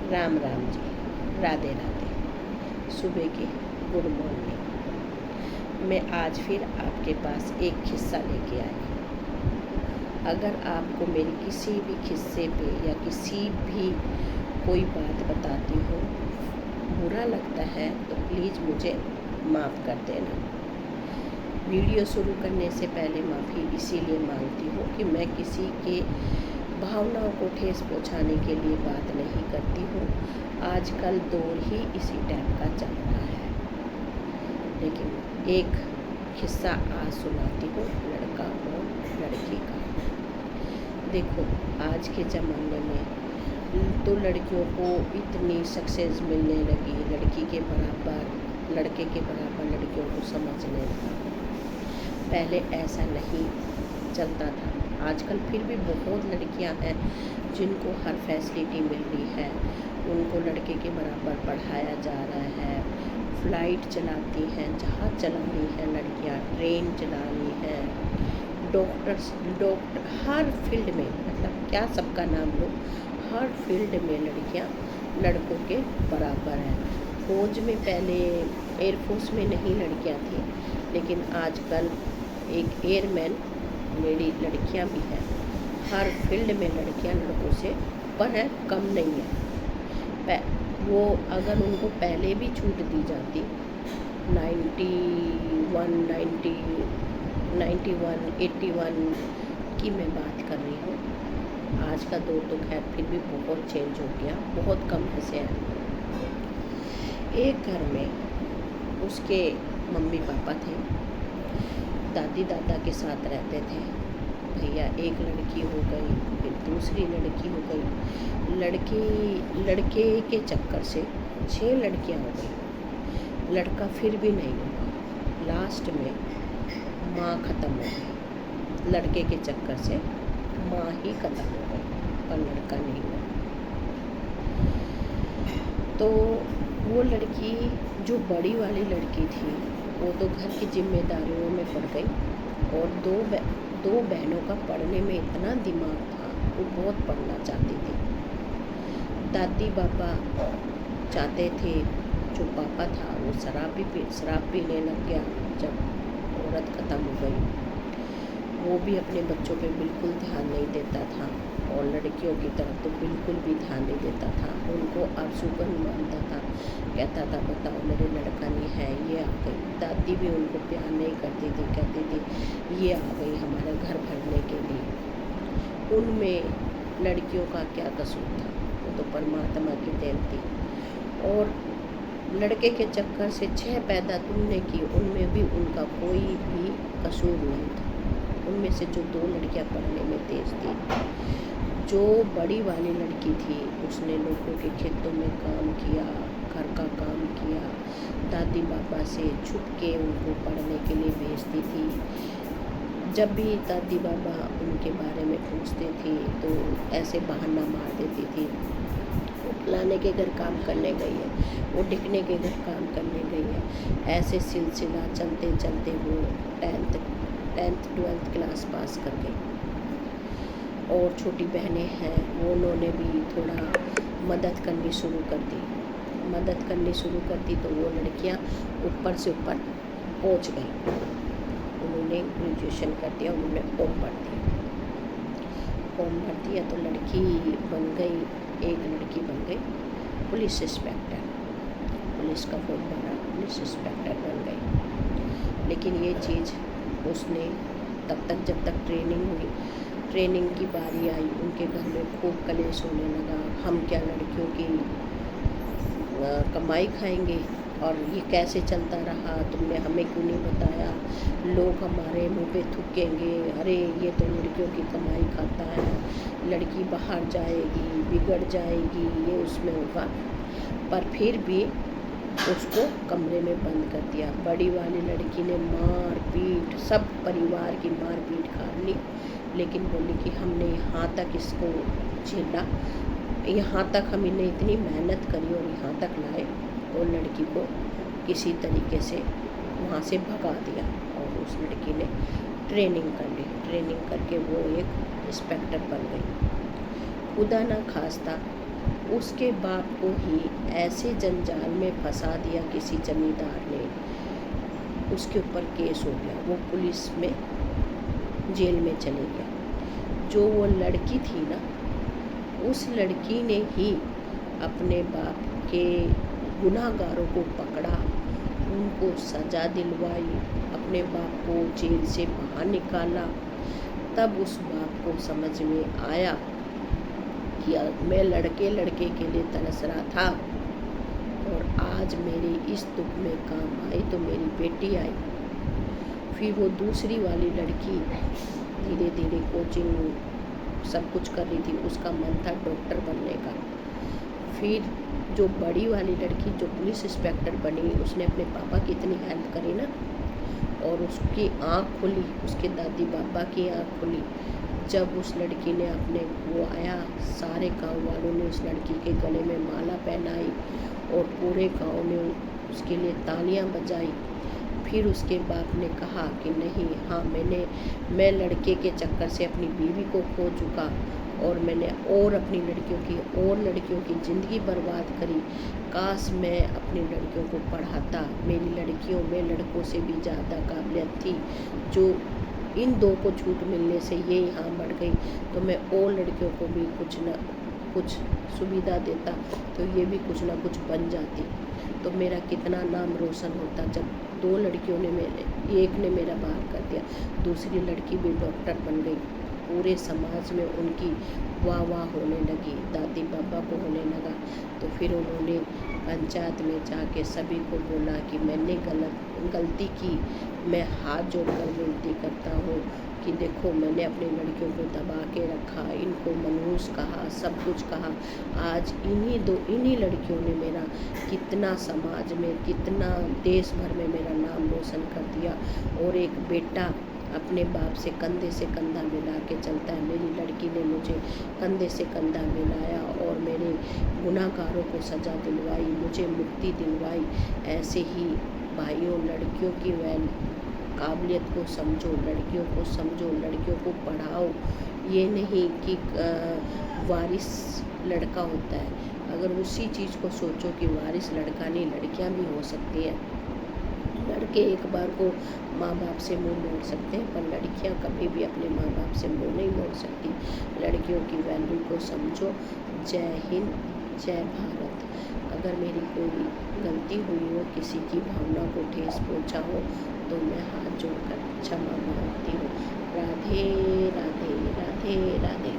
राम राम जी, राधे राधे। सुबह की good morning. मैं आज फिर आपके पास एक किस्सा लेके आई। अगर आपको मेरी किसी भी किस्से पे या किसी भी कोई बात बताती हो बुरा लगता है तो प्लीज़ मुझे माफ़ कर देना। वीडियो शुरू करने से पहले माफ़ी इसीलिए मांगती हूँ कि मैं किसी के भावनाओं को ठेस पहुँचाने के लिए बात नहीं करती हूँ। आजकल दौर ही इसी टाइप का चल रहा है। लेकिन एक किस्सा आज सुनाती हूँ लड़का और लड़की का। देखो, आज के ज़माने में तो लड़कियों को इतनी सक्सेस मिलने लगी, लड़की के बराबर लड़के के बराबर लड़कियों को समझने लगा। पहले ऐसा नहीं चलता था। आजकल फिर भी बहुत लड़कियां हैं जिनको हर फैसिलिटी मिल रही है, उनको लड़के के बराबर पढ़ाया जा रहा है। फ्लाइट चलाती हैं, जहाज़ चला रही हैं लड़कियां, ट्रेन चला रही हैं, डॉक्टर हर फील्ड में, मतलब क्या सबका नाम लो, हर फील्ड में लड़कियां लड़कों के बराबर हैं। फौज में पहले एयरफोर्स में नहीं लड़कियां थी, लेकिन आजकल एक एयरमैन मेरी लड़कियां भी हैं। हर फील्ड में लड़कियां लड़कों से ऊपर है, कम नहीं है। वो अगर उनको पहले भी छूट दी जाती 81 की मैं बात कर रही हूँ। आज का दौर तो खैर फिर भी बहुत चेंज हो गया, बहुत कम ऐसे हैं। एक घर में उसके मम्मी पापा थे, दादी दादा के साथ रहते थे। भैया एक लड़की हो गई, फिर दूसरी लड़की हो गई। लड़के के चक्कर से 6 लड़कियां हो गई। लड़का फिर भी नहीं हुआ। लास्ट में माँ ख़त्म हो गई। लड़के के चक्कर से माँ ही ख़त्म हो गई, पर लड़का नहीं हुआ। तो वो लड़की जो बड़ी वाली लड़की थी वो तो घर की जिम्मेदारियों में पड़ गई, और दो बहनों का पढ़ने में इतना दिमाग था, वो बहुत पढ़ना चाहती थी। दादी बाबा चाहते थे, जो पापा था वो शराब पीने लग गया जब औरत ख़त्म हो गई। वो भी अपने बच्चों पे बिल्कुल ध्यान नहीं देता था, और लड़कियों की तरफ तो बिल्कुल भी ध्यान नहीं देता था। उनको आबसूगन मानता था, कहता था बताओ मेरे लड़का नहीं है, ये आ गई। दादी भी उनको प्यार नहीं करती थी, कहती थी ये आ गई हमारे घर भरने के लिए। उनमें लड़कियों का क्या कसूर था, वो तो परमात्मा की देन थी। और लड़के के चक्कर से 6 पैदा तुमने की, उनमें भी उनका कोई भी कसूर नहीं था। उनमें से जो 2 लड़कियां पढ़ने में तेज थी, जो बड़ी वाली लड़की थी उसने लोगों के खेतों में काम किया, घर का काम किया, दादी बाबा से छुप के उनको पढ़ने के लिए भेजती थी। जब भी दादी बाबा उनके बारे में पूछते थे तो ऐसे बहाना मार देती थी, वो फलाने के घर काम करने गई है, वो ढिकने के घर काम करने गई है। ऐसे सिलसिला चलते चलते वो 10th 12th क्लास पास कर गई। और छोटी बहनें हैं, वो उन्होंने भी थोड़ा मदद करनी शुरू कर दी तो वो लड़कियां ऊपर से ऊपर पहुंच गई। उन्होंने ग्रेजुएशन कर दिया, उन्होंने फॉर्म भर दिया तो लड़की बन गई, एक लड़की बन गई पुलिस इंस्पेक्टर। पुलिस का फॉर्म भरा, पुलिस इंस्पेक्टर बन गई। लेकिन ये चीज़ उसने तब तक, जब तक ट्रेनिंग की बारी आई, उनके घर में खूब कलेश होने लगा। हम क्या लड़कियों की कमाई खाएंगे, और ये कैसे चलता रहा, तुमने हमें क्यों नहीं बताया, लोग हमारे मुंह पे थूकेंगे, अरे ये तो लड़कियों की कमाई खाता है, लड़की बाहर जाएगी बिगड़ जाएगी, ये उसमें होगा। पर फिर भी उसको कमरे में बंद कर दिया। बड़ी वाली लड़की ने मार पीट, सब परिवार की मार पीट खा ली, लेकिन बोली कि हमने यहाँ तक इसको झेला, यहाँ तक हम इन्हें इतनी मेहनत करी और यहाँ तक लाए, और लड़की को किसी तरीके से वहाँ से भगा दिया। और उस लड़की ने ट्रेनिंग कर ली, ट्रेनिंग करके वो एक इंस्पेक्टर बन गई। खुदा ना खास्ता उसके बाप को ही ऐसे जंजाल में फंसा दिया किसी जमींदार ने, उसके ऊपर केस हो गया, वो पुलिस में जेल में चले गया। जो वो लड़की थी ना, उस लड़की ने ही अपने बाप के गुनाहगारों को पकड़ा, उनको सज़ा दिलवाई, अपने बाप को जेल से बाहर निकाला। तब उस बाप को समझ में आया कि मैं लड़के के लिए तरस रहा था और आज मेरे इस दुख में काम आई तो मेरी बेटी आई। फिर वो दूसरी वाली लड़की धीरे धीरे कोचिंग सब कुछ कर रही थी, उसका मन था डॉक्टर बनने का। फिर जो बड़ी वाली लड़की जो पुलिस इंस्पेक्टर बनी, उसने अपने पापा की इतनी हेल्प करी ना, और उसकी आँख खुली, उसके दादी बाबा की आँख खुली जब उस लड़की ने अपने वो आया। सारे गांव वालों ने उस लड़की के गले में माला पहनाई और पूरे गांव ने उसके लिए तालियां बजाई। फिर उसके बाप ने कहा कि नहीं, हाँ मैं लड़के के चक्कर से अपनी बीवी को खो चुका और मैंने और अपनी लड़कियों की ज़िंदगी बर्बाद करी। काश मैं अपनी लड़कियों को पढ़ाता, मेरी लड़कियों में लड़कों से भी ज़्यादा काबिलियत थी। जो इन दो को छूट मिलने से ये यहाँ बढ़ गई, तो मैं और लड़कियों को भी कुछ न कुछ सुविधा देता तो ये भी कुछ ना कुछ बन जाती, तो मेरा कितना नाम रोशन होता। जब दो लड़कियों ने एक ने मेरा बाहर कर दिया, दूसरी लड़की भी डॉक्टर बन गई, पूरे समाज में उनकी वाह वाह होने लगी, दादी बाबा को होने लगा। तो फिर उन्होंने पंचायत में जाके सभी को बोला कि मैंने गलती की, मैं हाथ जोड़कर विनती करता हूँ कि देखो मैंने अपनी लड़कियों को दबा के रखा, इनको मनहूस कहा, सब कुछ कहा। आज इन्हीं लड़कियों ने मेरा कितना समाज में, कितना देश भर में मेरा नाम रोशन कर दिया। और एक बेटा अपने बाप से कंधा मिला के चलता है। मेरी लड़की ने मुझे कंधे से कंधा मिलाया और मेरे गुनाहगारों को सज़ा दिलवाई, मुझे मुक्ति दिलवाई। ऐसे ही भाइयों, लड़कियों की काबिलियत को समझो, लड़कियों को समझो, लड़कियों को पढ़ाओ। ये नहीं कि वारिस लड़का होता है, अगर उसी चीज़ को सोचो कि वारिस लड़का नहीं, लड़कियां भी हो सकती हैं। लड़के एक बार को माँ बाप से मुंह मोड़ सकते हैं, पर लड़कियां कभी भी अपने माँ बाप से मुंह नहीं मोड़ सकती। लड़कियों की वैल्यू को समझो। जय हिंद, जय भारत। अगर मेरी कोई गलती हुई हो, किसी की भावना को ठेस पहुँचा हो, तो मैं हाथ जोड़कर क्षमा मांगती हूँ। राधे राधे, राधे राधे।